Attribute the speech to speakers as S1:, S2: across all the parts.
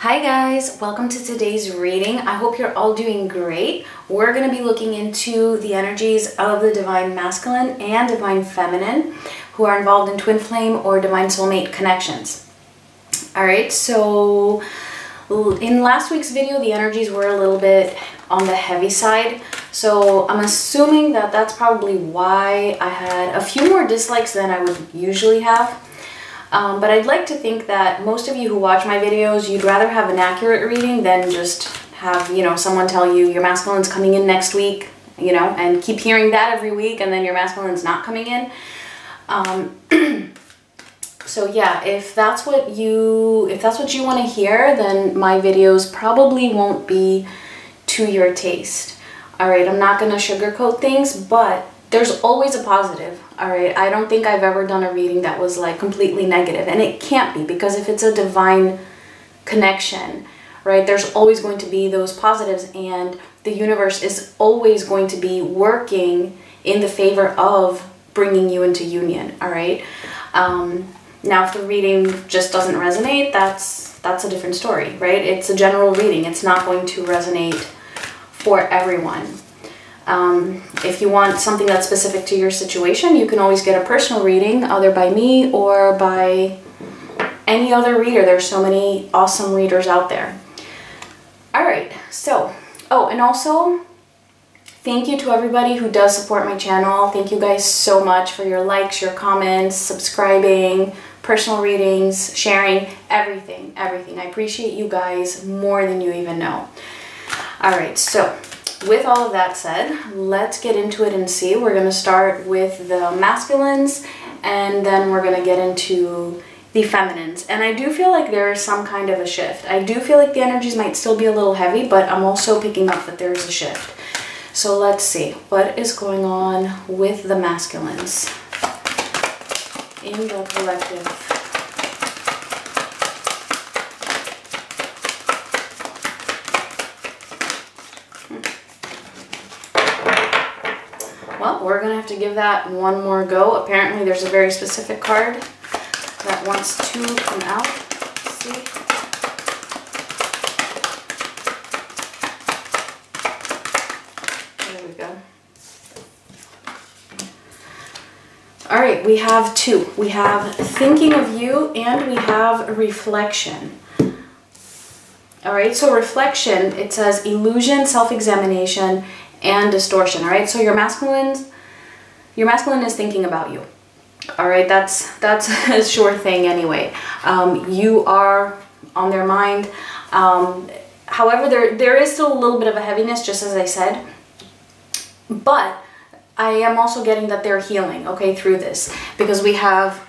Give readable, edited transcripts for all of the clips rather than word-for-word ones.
S1: Hi guys, welcome to today's reading. I hope you're all doing great. We're going to be looking into the energies of the Divine Masculine and Divine Feminine who are involved in twin flame or divine soulmate connections. Alright, so in last week's video, the energies were a little bit on the heavy side. So I'm assuming that that's probably why I had a few more dislikes than I would usually have. But I'd like to think that most of you who watch my videos, you'd rather have an accurate reading than just have, someone tell you your masculine's coming in next week, and keep hearing that every week and then your masculine's not coming in. So yeah, if that's what you want to hear, then my videos probably won't be to your taste. All right, I'm not going to sugarcoat things, but there's always a positive. All right, I don't think I've ever done a reading that was like completely negative, and it can't be, because if it's a divine connection, right, there's always going to be those positives, and the universe is always going to be working in the favor of bringing you into union. All right. Now, if the reading just doesn't resonate, that's a different story, right? It's a general reading. It's not going to resonate for everyone. If you want something that's specific to your situation, you can always get a personal reading, either by me or by any other reader. There's so many awesome readers out there. All right, so, and also, thank you to everybody who does support my channel. Thank you guys so much for your likes, your comments, subscribing, personal readings, sharing, everything. I appreciate you guys more than you even know. All right, so with all of that said, let's get into it and see. We're going to start with the masculines, and then we're going to get into the feminines. And I do feel like there is some kind of a shift. I do feel like the energies might still be a little heavy, but I'm also picking up that there's a shift. So let's see what is going on with the masculines in the collective. Well, we're going to have to give that one more go. Apparently there's a very specific card that wants to come out. Let's see. There we go. All right, we have two. We have thinking of you and we have reflection. All right, so reflection, it says illusion, self-examination, and distortion. All right, so your masculine is thinking about you. All right, that's a sure thing anyway. You are on their mind. However, there is still a little bit of a heaviness, just as I said, but I am also getting that they're healing, okay, through this, because we have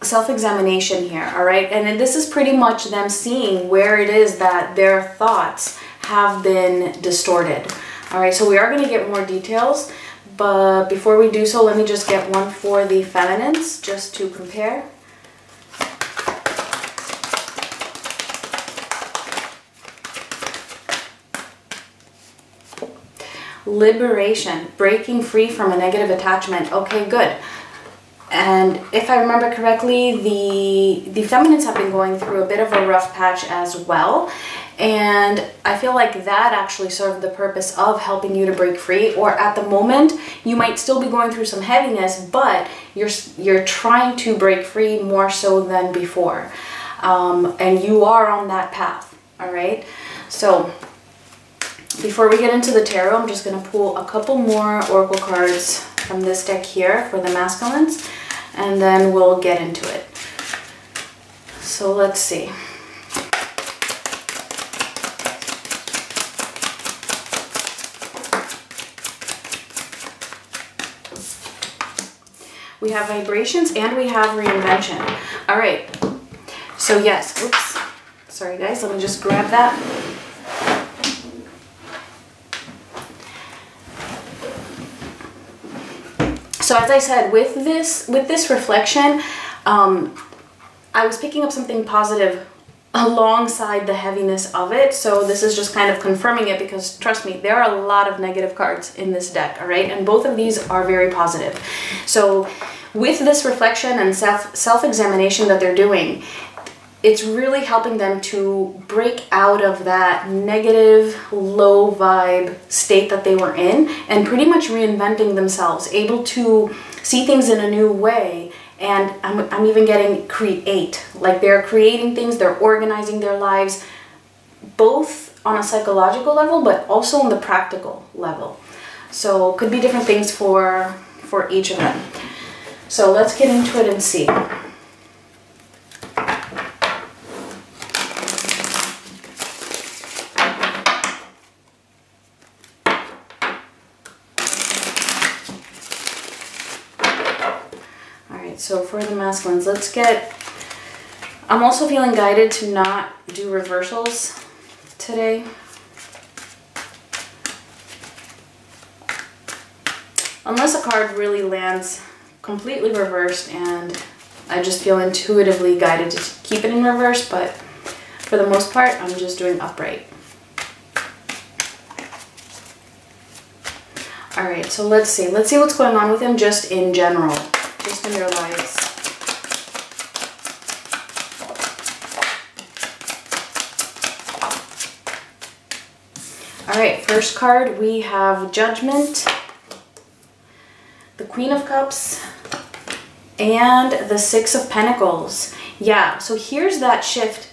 S1: self-examination here. All right, and this is pretty much them seeing where it is that their thoughts have been distorted. All right, so we are going to get more details, but before we do so, let me just get one for the feminines, just to compare. Liberation, breaking free from a negative attachment. Okay, good. And if I remember correctly, the feminines have been going through a bit of a rough patch as well. And I feel like that actually served the purpose of helping you to break free. Or at the moment, you might still be going through some heaviness, but you're trying to break free more so than before. And you are on that path, all right? So before we get into the tarot, I'm just going to pull a couple more oracle cards from this deck here for the masculines, and then we'll get into it. So let's see. We have vibrations and we have reinvention. All right. So yes, oops. Sorry guys, let me just grab that. So as I said, with this reflection, I was picking up something positive alongside the heaviness of it. So this is just kind of confirming it, because trust me, there are a lot of negative cards in this deck, all right? And both of these are very positive. So with this reflection and self-examination that they're doing, it's really helping them to break out of that negative, low vibe state that they were in and pretty much reinventing themselves, able to see things in a new way. And I'm even getting create, like they're creating things, they're organizing their lives, both on a psychological level, but also on the practical level. So could be different things for each of them. So let's get into it and see. So for the masculines, let's get, I'm also feeling guided to not do reversals today. Unless a card really lands completely reversed and I just feel intuitively guided to keep it in reverse, but for the most part, I'm just doing upright. All right, so let's see what's going on with them just in general. Just in their lives. All right, first card, we have Judgment, the Queen of Cups, and the Six of Pentacles. Yeah, so here's that shift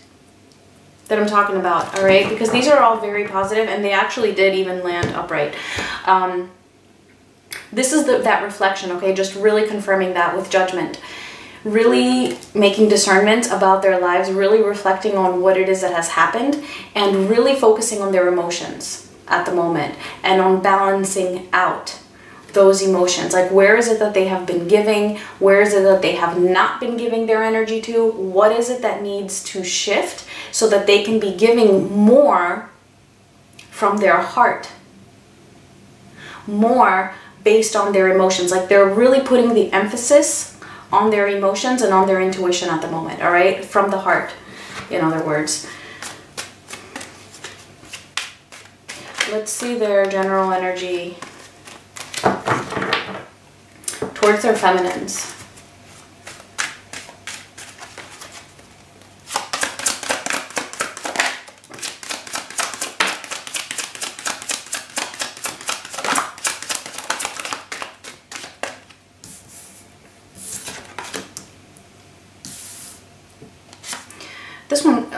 S1: that I'm talking about, all right? Because these are all very positive, and they actually did even land upright. This is that reflection, okay? Just really confirming that with Judgment. Really making discernment about their lives, really reflecting on what it is that has happened, and really focusing on their emotions at the moment, and on balancing out those emotions. Like, where is it that they have been giving? Where is it that they have not been giving their energy to? What is it that needs to shift so that they can be giving more from their heart? More based on their emotions. Like, they're really putting the emphasis on their emotions and on their intuition at the moment, all right? From the heart, in other words. Let's see their general energy towards their feminines. This one,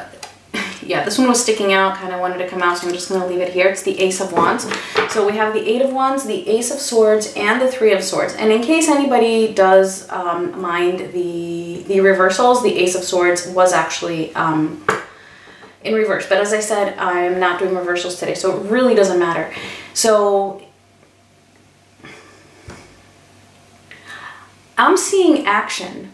S1: yeah, this one was sticking out, kind of wanted to come out, so I'm just going to leave it here. It's the Ace of Wands. So we have the Eight of Wands, the Ace of Swords, and the Three of Swords. And in case anybody does mind the reversals, the Ace of Swords was actually in reverse. But as I said, I'm not doing reversals today, so it really doesn't matter. So I'm seeing action.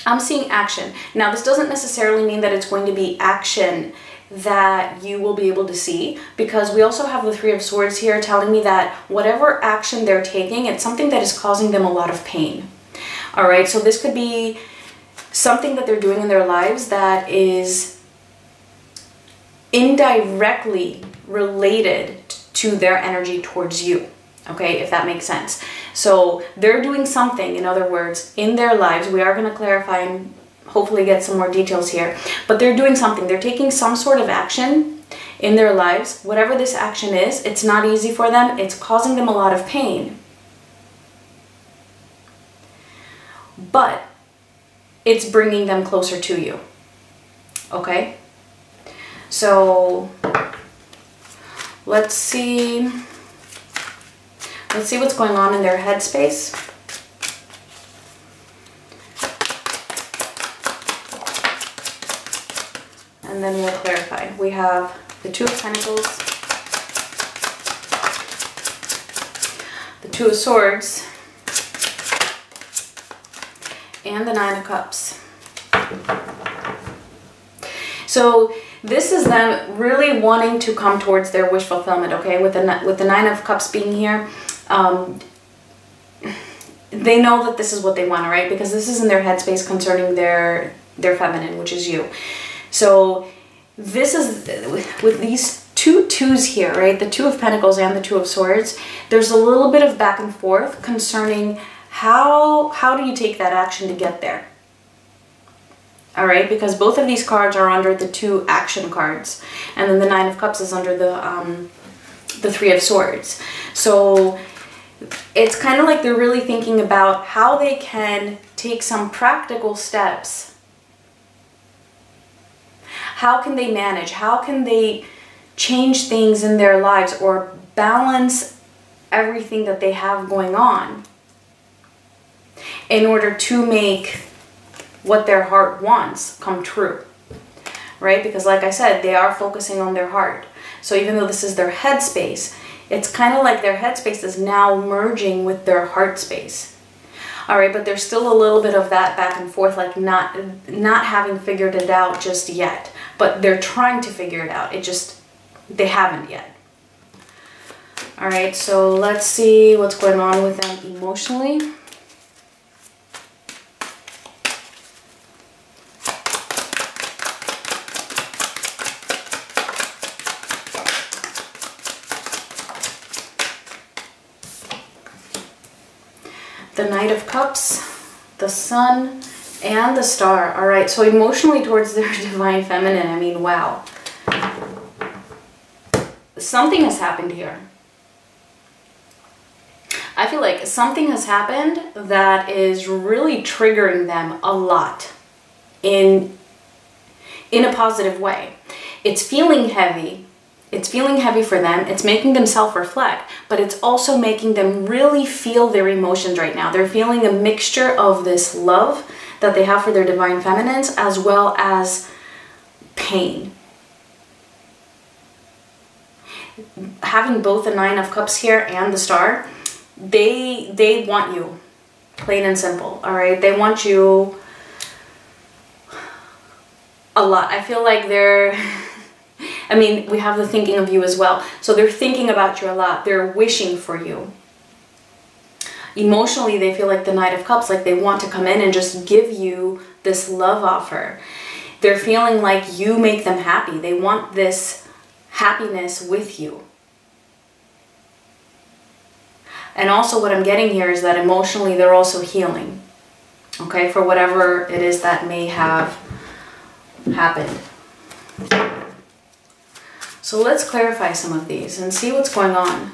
S1: I'm seeing action. Now, this doesn't necessarily mean that it's going to be action that you will be able to see, because we also have the Three of Swords here telling me that whatever action they're taking, it's something that is causing them a lot of pain. All right, so this could be something that they're doing in their lives that is indirectly related to their energy towards you. Okay, if that makes sense. So they're doing something, in other words, in their lives. We are going to clarify and hopefully get some more details here. But they're doing something. They're taking some sort of action in their lives. Whatever this action is, it's not easy for them. It's causing them a lot of pain. But it's bringing them closer to you. Okay? So let's see. Let's see what's going on in their headspace. And then we'll clarify. We have the Two of Pentacles, the Two of Swords, and the Nine of Cups. So this is them really wanting to come towards their wish fulfillment, okay? With the Nine of Cups being here, they know that this is what they want, right? Because this is in their headspace concerning their feminine, which is you. So this is, with these two twos here, right? The Two of Pentacles and the Two of Swords, there's a little bit of back and forth concerning how do you take that action to get there? all right? Because both of these cards are under the 2 action cards, and then the 9 of Cups is under the 3 of Swords. So it's kind of like they're really thinking about how they can take some practical steps. How can they manage? How can they change things in their lives or balance everything that they have going on in order to make what their heart wants come true, right? Because like I said, they are focusing on their heart. So even though this is their head space, it's kind of like their head space is now merging with their heart space. All right, but there's still a little bit of that back and forth, like not having figured it out just yet, but they're trying to figure it out. They haven't yet. All right, so let's see what's going on with them emotionally. The Knight of Cups, the Sun, and the Star. All right, so emotionally towards their Divine Feminine, I mean, wow. Something has happened here. I feel like something has happened that is really triggering them a lot in a positive way. It's feeling heavy. It's feeling heavy for them. It's making them self-reflect, but it's also making them really feel their emotions right now. They're feeling a mixture of this love that they have for their Divine Feminines as well as pain. Having both the 9 of Cups here and the Star, they want you, plain and simple, all right? They want you a lot. I feel like they're... I mean, we have the thinking of you as well. So they're thinking about you a lot. They're wishing for you. Emotionally, they feel like the Knight of Cups, like they want to come in and just give you this love offer. They're feeling like you make them happy. They want this happiness with you. And also what I'm getting here is that emotionally they're also healing. Okay, for whatever it is that may have happened. So let's clarify some of these and see what's going on.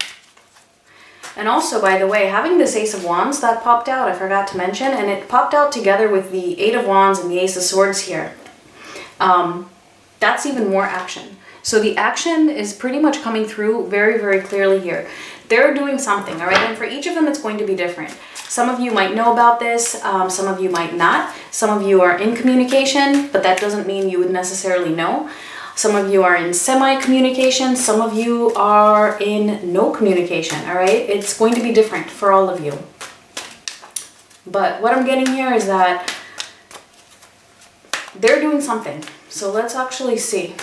S1: And also, by the way, having this Ace of Wands that popped out, I forgot to mention, and it popped out together with the 8 of Wands and the Ace of Swords here. That's even more action. So the action is pretty much coming through very, very clearly here. They're doing something, all right? And for each of them, it's going to be different. Some of you might know about this, some of you might not. Some of you are in communication, but that doesn't mean you would necessarily know. Some of you are in semi-communication, some of you are in no communication, all right? It's going to be different for all of you. But what I'm getting here is that they're doing something. So let's actually see.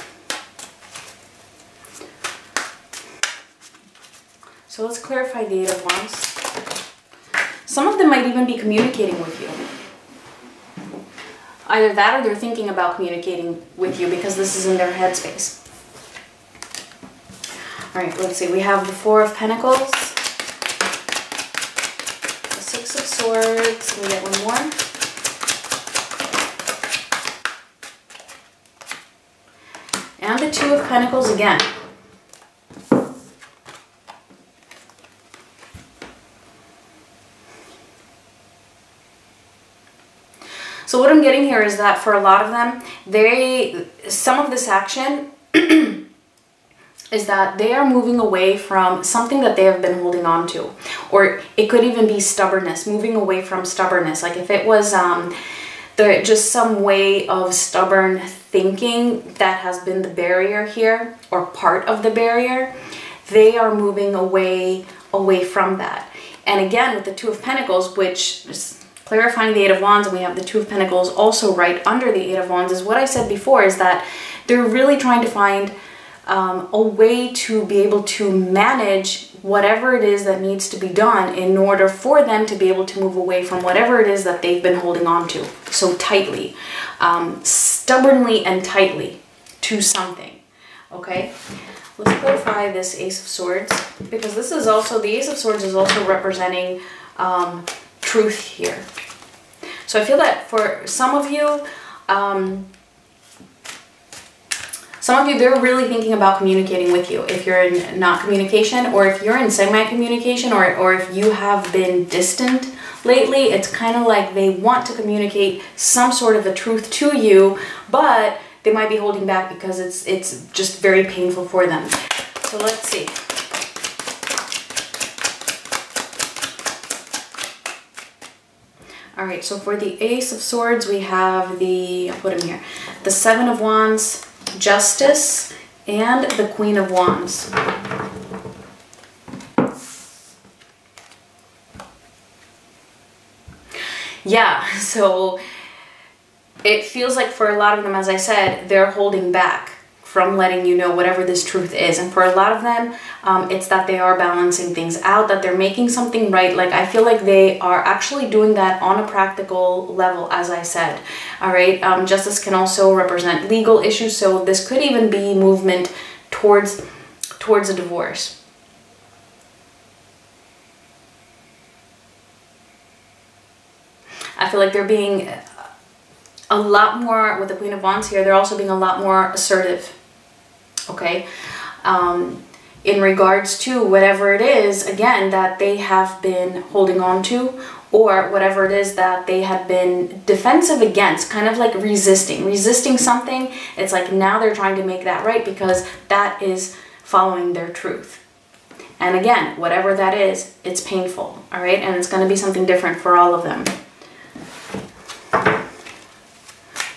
S1: So let's clarify the 8 of Wands. Some of them might even be communicating with you. Either that or they're thinking about communicating with you because this is in their headspace. All right, let's see. We have the 4 of Pentacles, the 6 of Swords. Can we get one more? And the 2 of Pentacles again. So what I'm getting here is that for a lot of them, some of this action is that they are moving away from something that they have been holding on to. Or it could even be stubbornness, moving away from stubbornness. Like if it was just some way of stubborn thinking that has been the barrier here, or part of the barrier, they are moving away from that. And again, with the 2 of Pentacles, which is clarifying the 8 of Wands, and we have the 2 of Pentacles also right under the 8 of Wands, is what I said before, is that they're really trying to find a way to be able to manage whatever it is that needs to be done in order for them to be able to move away from whatever it is that they've been holding on to so tightly, stubbornly and tightly to something. Okay, let's clarify this Ace of Swords, because this is also, the Ace of Swords is also representing truth here. So I feel that for some of you, Some of you, they're really thinking about communicating with you. If you're in not communication, or if you're in semi-communication, or if you have been distant lately, it's kind of like they want to communicate some sort of a truth to you, but they might be holding back because it's just very painful for them. So let's see. All right, so for the Ace of Swords, we have the, I'll put him here, the Seven of Wands, Justice, and the Queen of Wands. Yeah, so it feels like for a lot of them, as I said, they're holding back from letting you know whatever this truth is. And for a lot of them, it's that they are balancing things out, that they're making something right. Like, I feel like they are actually doing that on a practical level, as I said. All right, Justice can also represent legal issues, so this could even be movement towards a divorce. I feel like they're being a lot more, with the Queen of Wands here, they're also being a lot more assertive, okay? In regards to whatever it is, again, that they have been holding on to, or whatever it is that they had been defensive against, kind of like resisting something. It's like now they're trying to make that right because that is following their truth. And again, whatever that is, it's painful, all right? And it's going to be something different for all of them.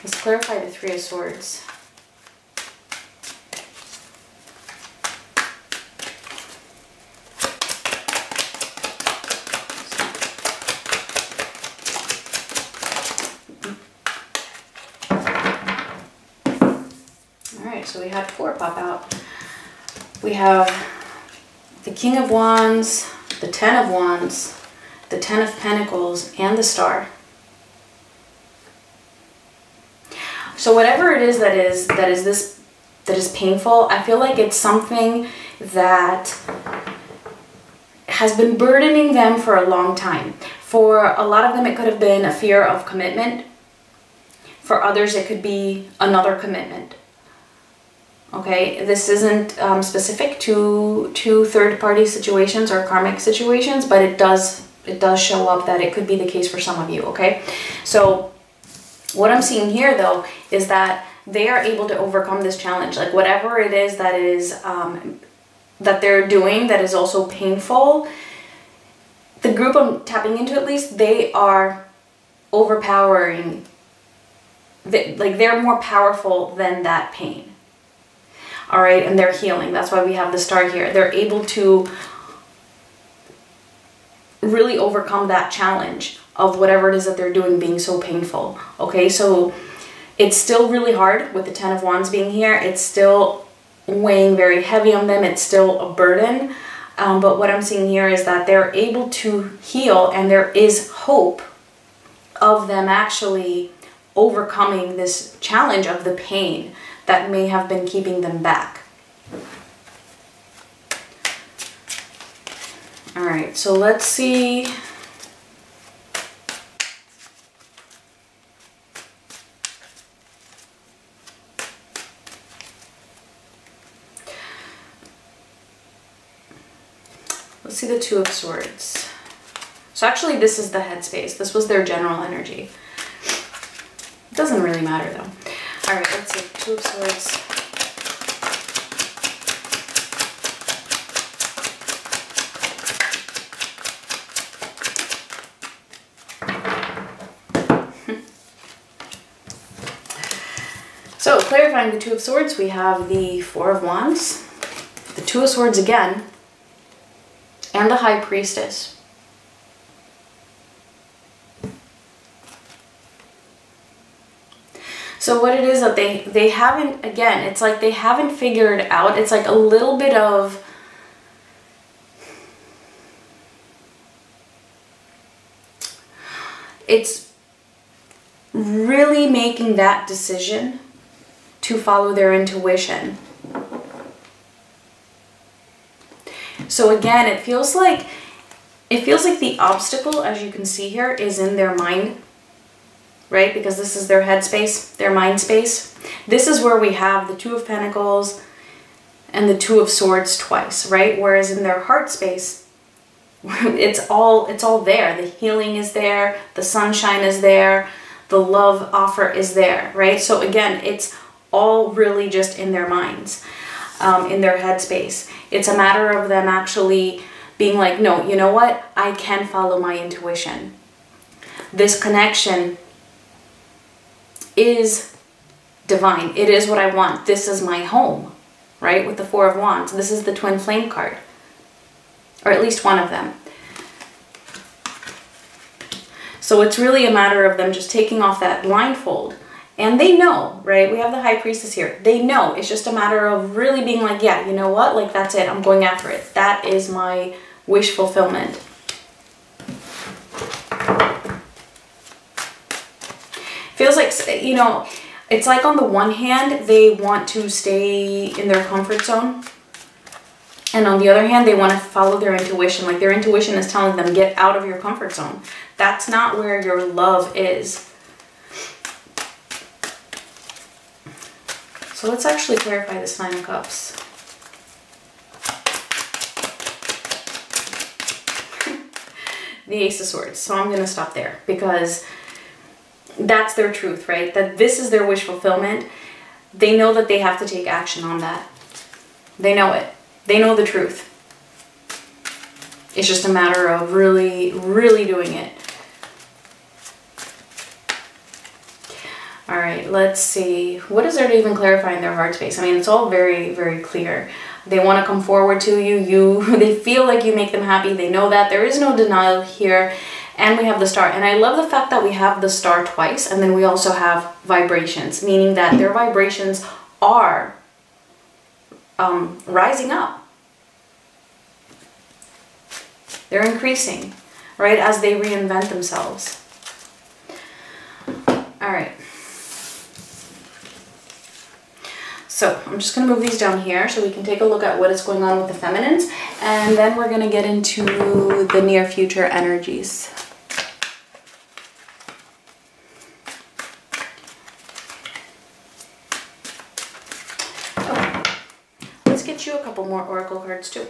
S1: Let's clarify the Three of Swords. Alright, so we had 4 pop out. We have the King of Wands, the Ten of Wands, the Ten of Pentacles, and the Star. So whatever it is that is painful, I feel like it's something that has been burdening them for a long time. For a lot of them, it could have been a fear of commitment. For others, it could be another commitment. Okay, this isn't specific to third-party situations or karmic situations, but it does show up that it could be the case for some of you. Okay, so what I'm seeing here, though, is that they are able to overcome this challenge. Like, whatever it is that they're doing that is also painful, the group I'm tapping into, at least, they are overpowering. Like, they're more powerful than that pain. All right, and they're healing. That's why we have the Star here. They're able to really overcome that challenge of whatever it is that they're doing being so painful. Okay, so it's still really hard with the Ten of Wands being here. It's still weighing very heavy on them. It's still a burden. But what I'm seeing here is that they're able to heal, and there is hope of them actually overcoming this challenge of the pain that may have been keeping them back. All right, so let's see. Let's see the Two of Swords. So actually, this is the headspace. This was their general energy. It doesn't really matter, though. All right, let's see. Two of Swords. So, clarifying the Two of Swords, we have the Four of Wands, the Two of Swords again, and the High Priestess. So what it is that they haven't, again, it's like they haven't figured out, it's like a little bit of, it's really making that decision to follow their intuition. So again, it feels like the obstacle, as you can see here, is in their mind. right? Because this is their head space, their mind space. This is where we have the Two of Pentacles and the Two of Swords twice, right? Whereas in their heart space, it's all there. The healing is there, the sunshine is there, the love offer is there, right? So again, it's all really just in their minds, in their head space. It's a matter of them actually being like, no, you know what? I can follow my intuition. This connection is divine. It is what I want. This is my home, right? With the Four of Wands. This is the Twin Flame card, or at least one of them. So it's really a matter of them just taking off that blindfold. And they know, right? We have the High Priestess here. They know. It's just a matter of really being like, yeah, you know what? Like, that's it. I'm going after it. That is my wish fulfillment. Feels like, you know, it's like on the one hand, they want to stay in their comfort zone. And on the other hand, they want to follow their intuition. Like, their intuition is telling them, get out of your comfort zone. That's not where your love is. So let's actually clarify this Nine of Cups. The Ace of Swords. So I'm going to stop there because that's their truth, right? That this is their wish fulfillment. They know that they have to take action on that. They know it. They know the truth. It's just a matter of really, really doing it. All right, let's see. What is there to even clarify in their heart space? I mean, it's all very, very clear. They want to come forward to you. They feel like you make them happy. They know that. There is no denial here. And we have the Star. And I love the fact that we have the Star twice. And then we also have vibrations, meaning that their vibrations are rising up. They're increasing, right, as they reinvent themselves. All right. So I'm just going to move these down here so we can take a look at what is going on with the feminines. And then we're going to get into the near future energies. Okay. Let's get you a couple more oracle cards too.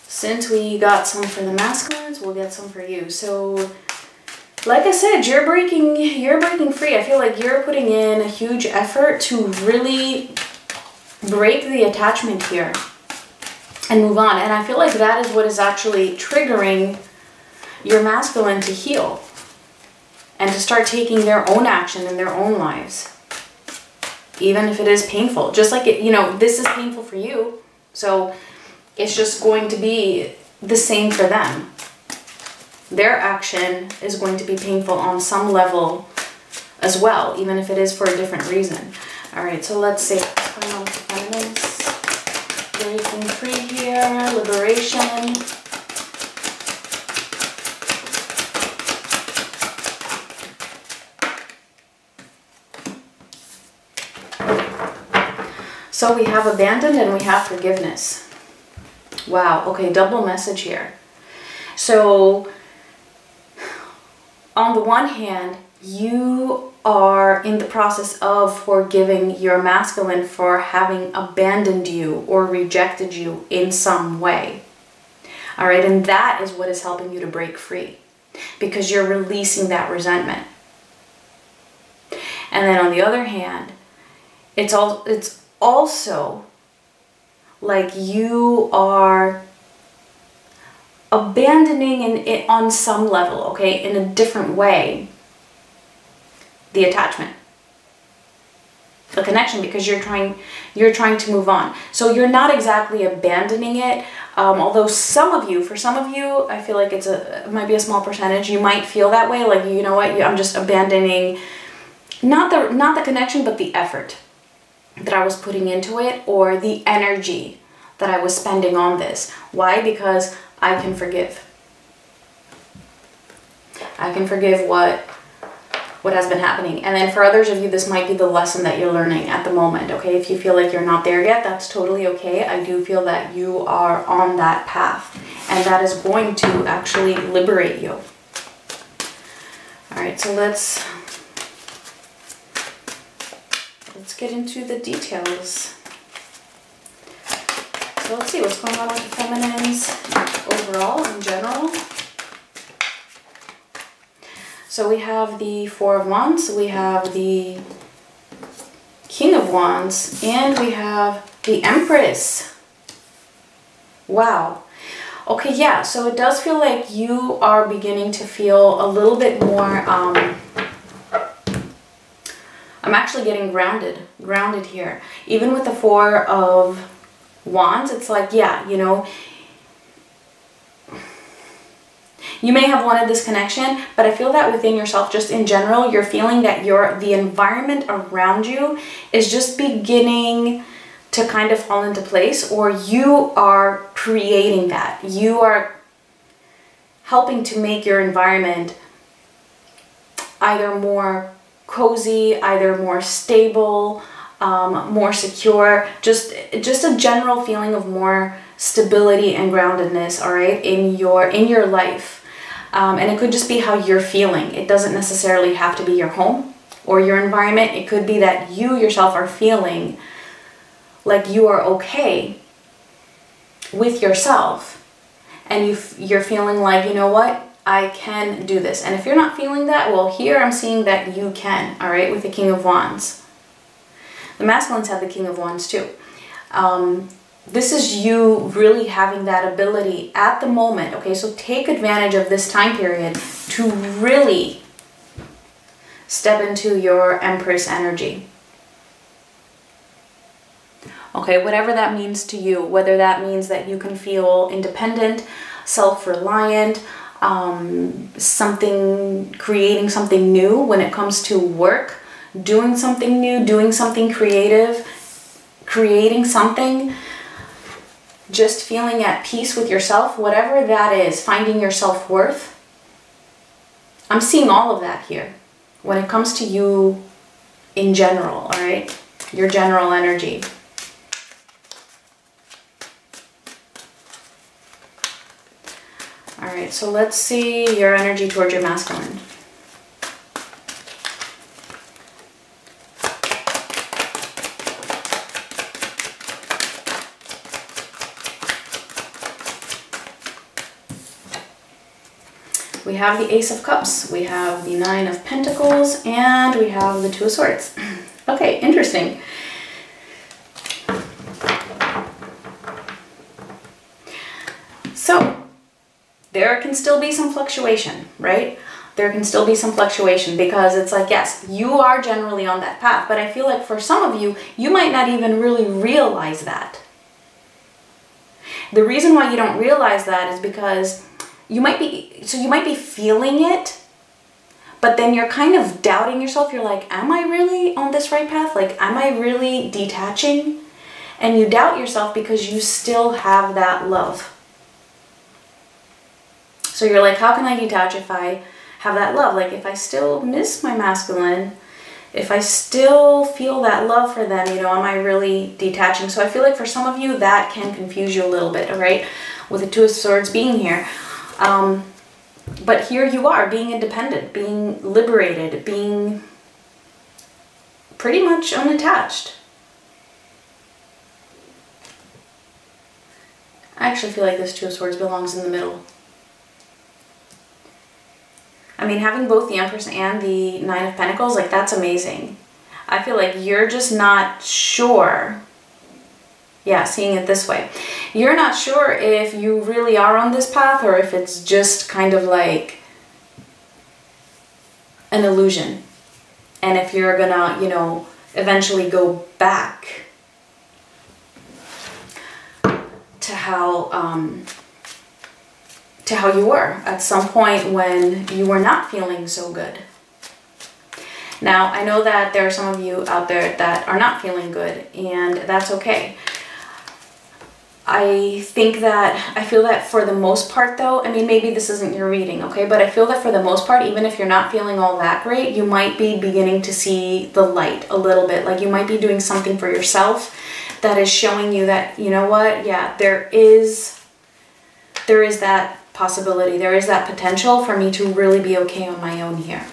S1: Since we got some for the masculines, we'll get some for you. So, like I said, you're breaking free. I feel like you're putting in a huge effort to really break the attachment here and move on. And I feel like that is what is actually triggering your masculine to heal and to start taking their own action in their own lives, even if it is painful. Just like it, you know, this is painful for you, so it's just going to be the same for them. Their action is going to be painful on some level as well, even if it is for a different reason. All right, so let's see what's going on with the feminines. Breaking free here, liberation. So we have abandoned and we have forgiveness. Wow, okay, double message here. So on the one hand, you are in the process of forgiving your masculine for having abandoned you or rejected you in some way. All right, and that is what is helping you to break free because you're releasing that resentment. And then on the other hand, it's also like you are abandoning it on some level, okay, in a different way, the attachment, the connection, because you're trying to move on. So you're not exactly abandoning it, although for some of you, I feel like it might be a small percentage. You might feel that way, like, you know what, I'm just abandoning not the connection, but the effort that I was putting into it, or the energy that I was spending on this. Why? Because I can forgive. I can forgive what has been happening. And then for others of you, this might be the lesson that you're learning at the moment, okay? If you feel like you're not there yet, that's totally okay. I do feel that you are on that path, and that is going to actually liberate you. All right, so let's get into the details. So let's see what's going on with the feminines overall in general. So we have the Four of Wands, we have the King of Wands, and we have the Empress. Wow. Okay, yeah, so it does feel like you are beginning to feel a little bit more, I'm actually getting grounded here. Even with the Four of Wands, it's like, yeah, you know, you may have wanted this connection, but I feel that within yourself, just in general, you're feeling that the environment around you is just beginning to kind of fall into place, or you are creating that. You are helping to make your environment either more cozy, either more stable, more secure, just a general feeling of more stability and groundedness, all right, in your life. And it could just be how you're feeling. It doesn't necessarily have to be your home or your environment. It could be that you yourself are feeling like you are okay with yourself, and you're feeling like, you know what, I can do this. And if you're not feeling that, well, here I'm seeing that you can, all right, with the King of Wands. The masculines have the King of Wands too. This is you really having that ability at the moment, okay? So take advantage of this time period to really step into your Empress energy. Okay, whatever that means to you, whether that means that you can feel independent, self-reliant, creating something new when it comes to work, doing something new, doing something creative, creating something, just feeling at peace with yourself, whatever that is, finding your self-worth. I'm seeing all of that here when it comes to you in general, all right? Your general energy. All right, so let's see your energy towards your masculine. We have the Ace of Cups, we have the Nine of Pentacles, and we have the Two of Swords. Okay, interesting. So, there can still be some fluctuation, right? There can still be some fluctuation because it's like, yes, you are generally on that path, but I feel like for some of you, you might not even really realize that. The reason why you don't realize that is because you might be feeling it, but then you're kind of doubting yourself. You're like, am I really on this right path? Like, am I really detaching? And you doubt yourself because you still have that love. So you're like, how can I detach if I have that love? Like, if I still miss my masculine, if I still feel that love for them, you know, am I really detaching? So I feel like for some of you, that can confuse you a little bit, all right? With the Two of Swords being here. But here you are, being independent, being liberated, being pretty much unattached. I actually feel like this Two of Swords belongs in the middle. I mean, having both the Empress and the Nine of Pentacles, like, that's amazing. I feel like you're just not sure. Yeah, seeing it this way. You're not sure if you really are on this path or if it's just kind of like an illusion. And if you're gonna, you know, eventually go back to how you were at some point when you were not feeling so good. Now, I know that there are some of you out there that are not feeling good, and that's okay. I feel that for the most part though, I mean, maybe this isn't your reading, okay? But I feel that for the most part, even if you're not feeling all that great, you might be beginning to see the light a little bit. Like, you might be doing something for yourself that is showing you that, you know what, yeah, there is that possibility. There is that potential for me to really be okay on my own here.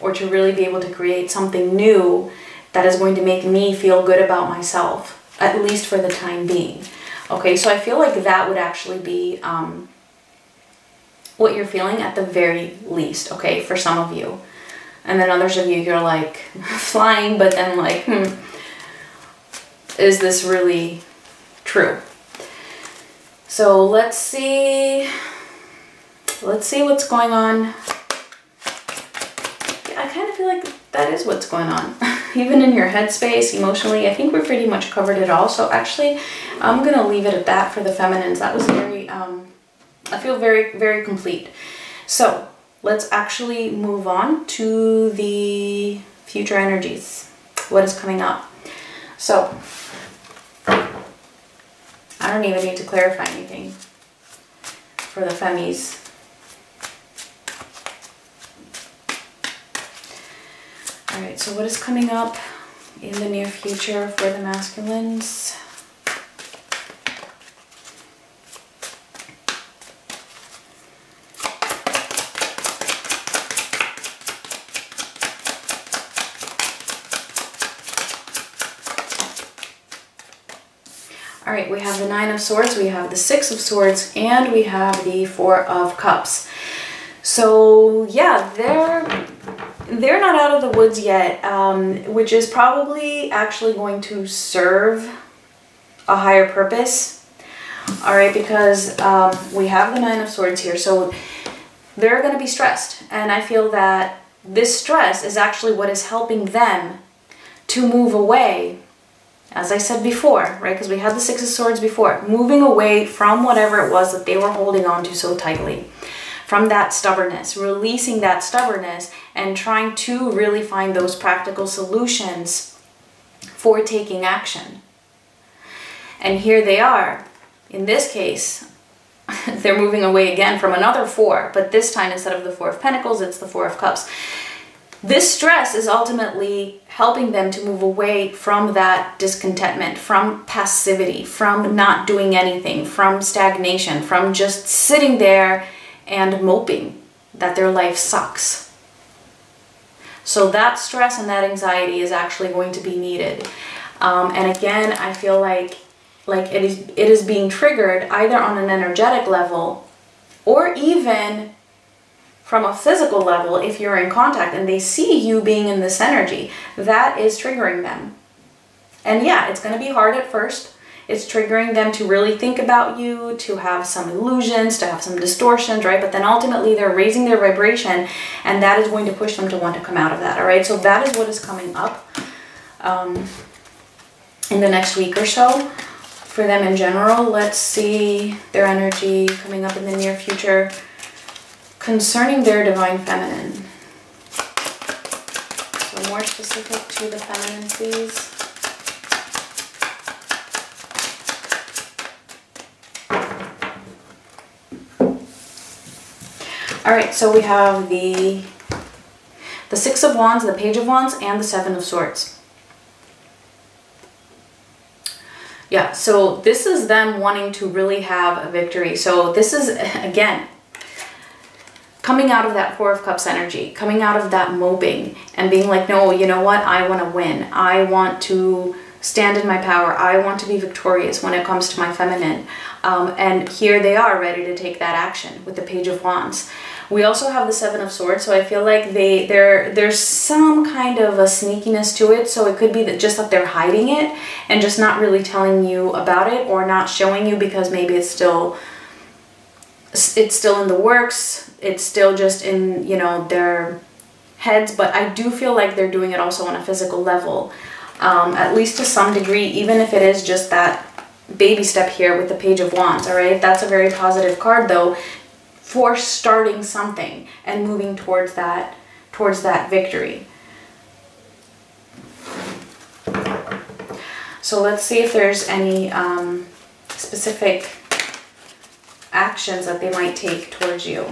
S1: or to really be able to create something new that is going to make me feel good about myself, at least for the time being. Okay, so I feel like that would actually be what you're feeling at the very least, okay, for some of you. And then others of you, you're like flying, but then like, is this really true? So let's see what's going on. Yeah, I kind of feel like that is what's going on. Even in your headspace, emotionally, I think we're pretty much covered it all. So actually, I'm gonna leave it at that for the feminines. That was very, I feel very, very complete. So let's actually move on to the future energies. What is coming up? So I don't even need to clarify anything for the femmies. All right, so what is coming up in the near future for the masculines? All right, we have the 9 of Swords, we have the 6 of Swords, and we have the 4 of Cups. So yeah, they're not out of the woods yet, which is probably actually going to serve a higher purpose. All right, because we have the 9 of Swords here, so they're going to be stressed. And I feel that this stress is actually what is helping them to move away, as I said before, right? Because we had the 6 of Swords before, moving away from whatever it was that they were holding on to so tightly. From that stubbornness, releasing that stubbornness and trying to really find those practical solutions for taking action. And here they are. In this case, they're moving away again from another 4, but this time instead of the 4 of Pentacles, it's the 4 of Cups. This stress is ultimately helping them to move away from that discontentment, from passivity, from not doing anything, from stagnation, from just sitting there and moping that their life sucks. So that stress and that anxiety is actually going to be needed. And again, I feel like it is being triggered either on an energetic level or even from a physical level. If you're in contact and they see you being in this energy, that is triggering them. And yeah, it's going to be hard at first. It's triggering them to really think about you, to have some illusions, to have some distortions, right? But then ultimately they're raising their vibration, and that is going to push them to want to come out of that, all right? So that is what is coming up in the next week or so for them in general. Let's see their energy coming up in the near future concerning their divine feminine. So more specific to the feminine, please. All right, so we have the 6 of Wands, the Page of Wands, and the 7 of Swords. Yeah, so this is them wanting to really have a victory. So this is, again, coming out of that 4 of Cups energy, coming out of that moping and being like, no, you know what? I want to win. I want to stand in my power. I want to be victorious when it comes to my feminine. And here they are ready to take that action with the Page of Wands. We also have the 7 of Swords, so I feel like there's some kind of a sneakiness to it. So it could be that just that they're hiding it and just not really telling you about it, or not showing you because maybe it's still in the works. It's still just in, you know, their heads. But I do feel like they're doing it also on a physical level, at least to some degree, even if it is just that baby step here with the Page of Wands. All right, that's a very positive card though, for starting something and moving towards that victory. So let's see if there's any specific actions that they might take towards you.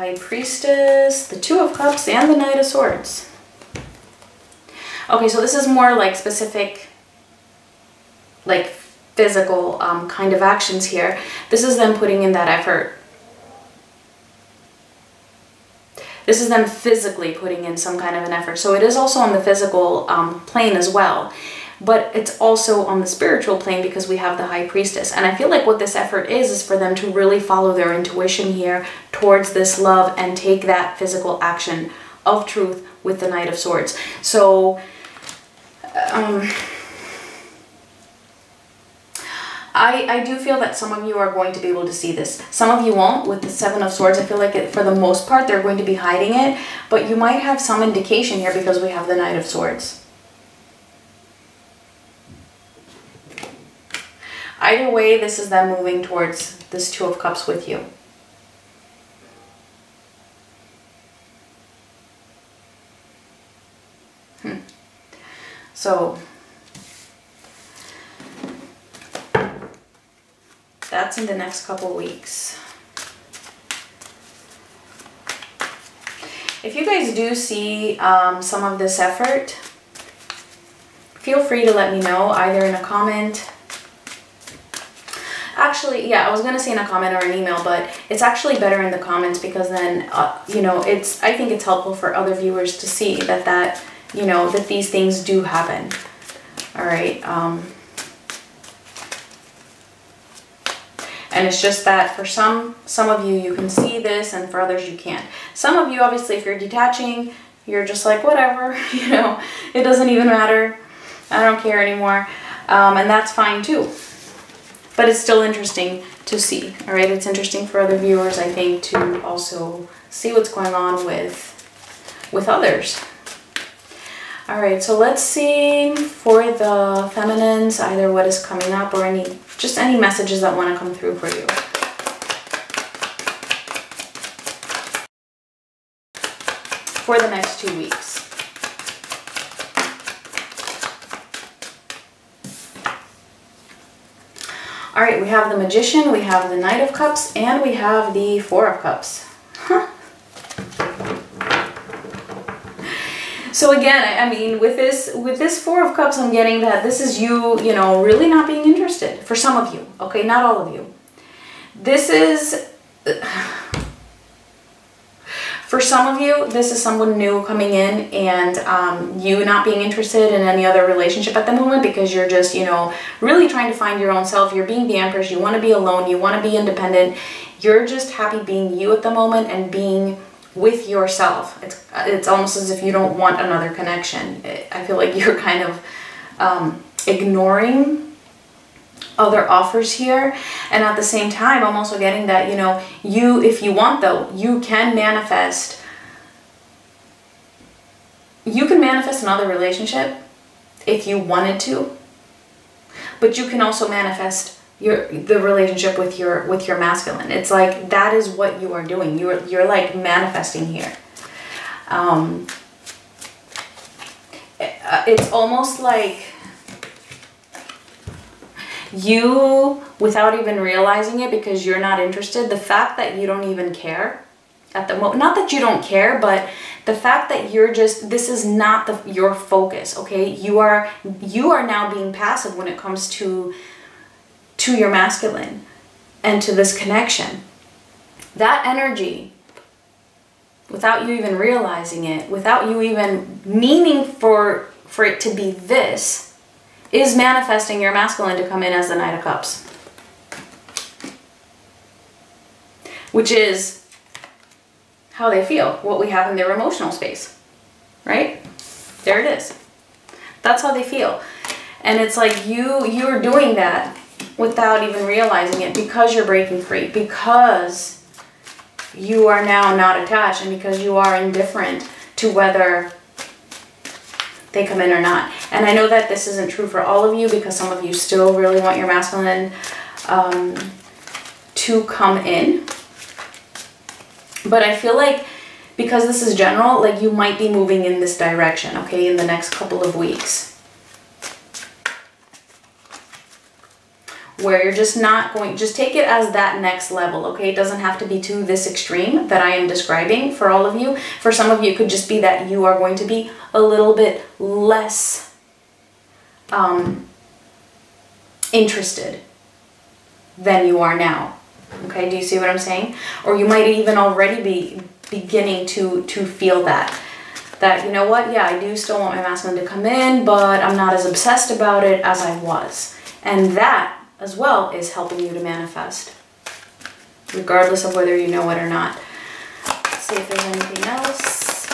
S1: High Priestess, the Two of Cups, and the Knight of Swords. Okay, so this is more like specific, like physical kind of actions here. This is them putting in that effort. This is them physically putting in some kind of an effort. So it is also on the physical plane as well. But it's also on the spiritual plane because we have the High Priestess. And I feel like what this effort is for them to really follow their intuition here towards this love and take that physical action of truth with the Knight of Swords. So, I do feel that some of you are going to be able to see this. Some of you won't. With the Seven of Swords, I feel like for the most part, they're going to be hiding it. But you might have some indication here because we have the Knight of Swords. Either way, this is them moving towards this Two of Cups with you. So, that's in the next couple weeks. If you guys do see some of this effort, feel free to let me know either in a comment. Actually, yeah, I was going to say in a comment or an email, but it's actually better in the comments because then, you know, I think it's helpful for other viewers to see that you know, that these things do happen. All right. And it's just that for some of you, you can see this, and for others you can't. Some of you, obviously, if you're detaching, you're just like, whatever, you know, it doesn't even matter. I don't care anymore. And that's fine too. But it's still interesting to see, all right? It's interesting for other viewers, I think, to also see what's going on with others. All right, so let's see for the feminines, either what is coming up or just any messages that want to come through for you. For the next 2 weeks. All right, we have the Magician, we have the Knight of Cups, and we have the Four of Cups. Huh. So again, I mean, with this Four of Cups, I'm getting that this is you know, really not being interested. For some of you, okay, not all of you. This is, for some of you, this is someone new coming in and you not being interested in any other relationship at the moment because you're just, you know, really trying to find your own self. You're being the Empress. You want to be alone. You want to be independent. You're just happy being you at the moment and being with yourself. It's almost as if you don't want another connection. I feel like you're kind of ignoring other offers here, and at the same time I'm also getting that, you know, if you want, though, you can manifest another relationship if you wanted to, but you can also manifest the relationship with your masculine. It's like that is what you are doing. You're like manifesting here. It's almost like you, without even realizing it, because you're not interested, the fact that you don't even care at the moment, not that you don't care, but the fact that you're just, this is not your focus, okay? You are now being passive when it comes to your masculine and to this connection. That energy, without you even realizing it, without you even meaning for it to be this, is manifesting your masculine to come in as the Knight of Cups. Which is how they feel, what we have in their emotional space, right? There it is. That's how they feel. And it's like you're doing that without even realizing it because you're breaking free, because you are now not attached, and because you are indifferent to whether they come in or not. And I know that this isn't true for all of you because some of you still really want your masculine to come in. But I feel like because this is general, like you might be moving in this direction, okay, in the next couple of weeks. where you're just not going, just take it as that next level, okay? It doesn't have to be to this extreme that I am describing for all of you. For some of you, it could just be that you are going to be a little bit less interested than you are now. Okay, do you see what I'm saying? Or you might even already be beginning to feel that, you know what, yeah, I do still want my masculine to come in, but I'm not as obsessed about it as I was. And that as well is helping you to manifest, regardless of whether you know it or not. Let's see if there's anything else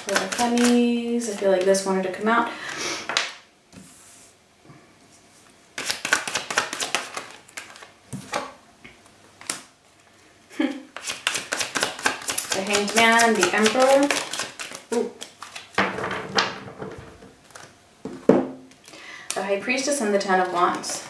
S1: for the Chemis. I feel like this wanted to come out. The Hanged Man, the Emperor. Ooh. The High Priestess and the Ten of Wands.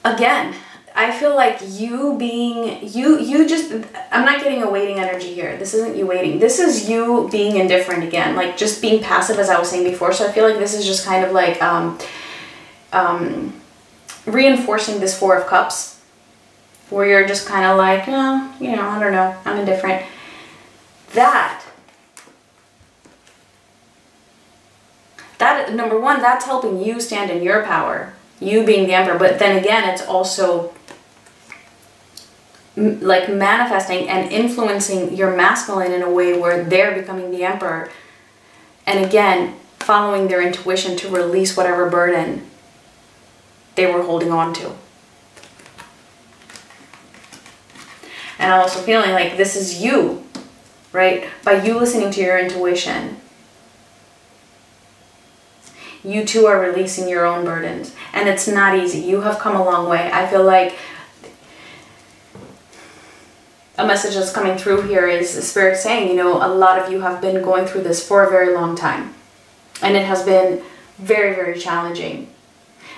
S1: Again, I feel like you being, you just, I'm not getting a waiting energy here. This isn't you waiting. This is you being indifferent again, like just being passive, as I was saying before. So I feel like this is just kind of like reinforcing this Four of Cups, where you're just kind of like, oh, you know, I don't know, I'm indifferent. That, number one, that's helping you stand in your power, you being the Emperor. But then again, it's also like manifesting and influencing your masculine in a way where they're becoming the Emperor. And again, following their intuition to release whatever burden they were holding on to. And I'm also feeling like this is you, right? By you listening to your intuition, you too are releasing your own burdens. And it's not easy. You have come a long way. I feel like a message that's coming through here is the Spirit saying, you know, a lot of you have been going through this for a very long time. And it has been very, very challenging.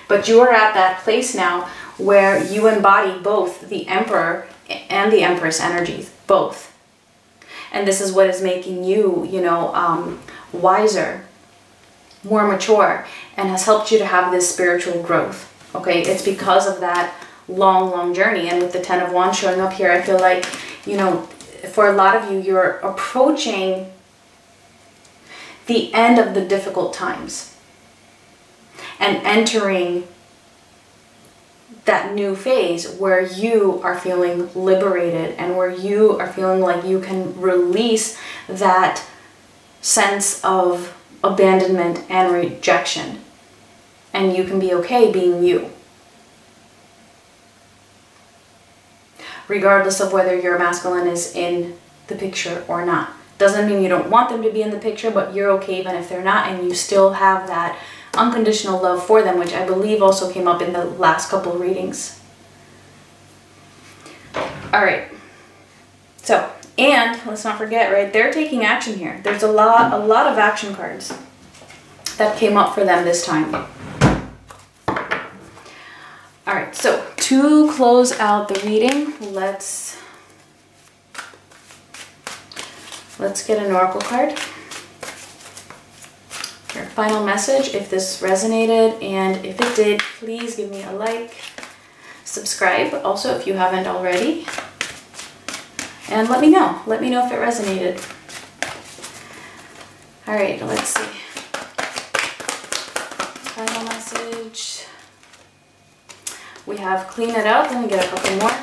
S1: But you are at that place now where you embody both the Emperor and the Empress energies, both. And this is what is making you, you know, wiser, more mature, and has helped you to have this spiritual growth. Okay, it's because of that long journey. And with the Ten of Wands showing up here, I feel like, you know, for a lot of you, you're approaching the end of the difficult times and entering that new phase where you are feeling liberated and where you are feeling like you can release that sense of abandonment and rejection, and you can be okay being you, regardless of whether your masculine is in the picture or not. Doesn't mean you don't want them to be in the picture, but you're okay even if they're not, and you still have that unconditional love for them, which I believe also came up in the last couple readings. All right, so, and let's not forget, right, they're taking action here. There's a lot of action cards that came up for them this time. All right, so to close out the reading, let's get an oracle card. Your final message, if this resonated, and if it did, please give me a like, subscribe also if you haven't already, and let me know if it resonated. All right, let's see. Final message. We have clean it up. Let me get a couple more,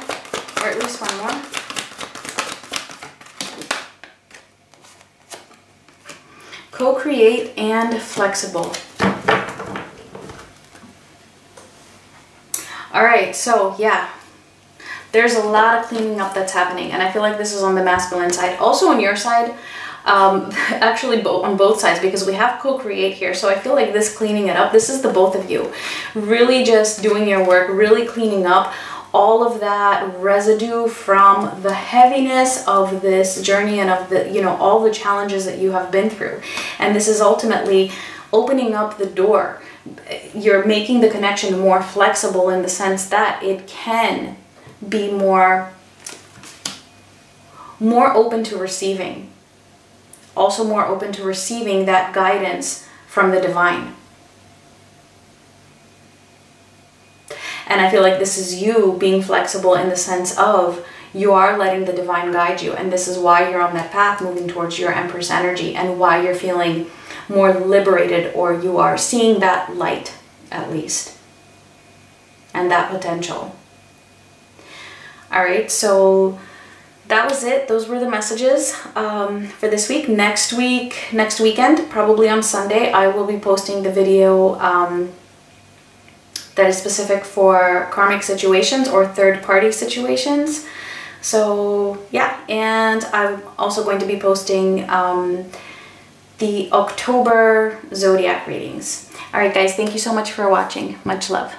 S1: or at least one more. Co-create and flexible. All right, so yeah, there's a lot of cleaning up that's happening, and I feel like this is on the masculine side. Also on your side, actually on both sides, because we have co-create here. So I feel like this cleaning it up, this is the both of you really just doing your work, really cleaning up all of that residue from the heaviness of this journey and of the, you know, all the challenges that you have been through. And this is ultimately opening up the door. You're making the connection more flexible in the sense that it can be more open to receiving. Also more open to receiving that guidance from the divine. And I feel like this is you being flexible in the sense of you are letting the divine guide you. And this is why you're on that path moving towards your Empress energy, and why you're feeling more liberated, or you are seeing that light at least, and that potential. All right, so that was it. Those were the messages for this week. Next weekend, probably on Sunday, I will be posting the video that is specific for karmic situations or third-party situations. So yeah, and I'm also going to be posting the October zodiac readings. All right, guys, thank you so much for watching. Much love.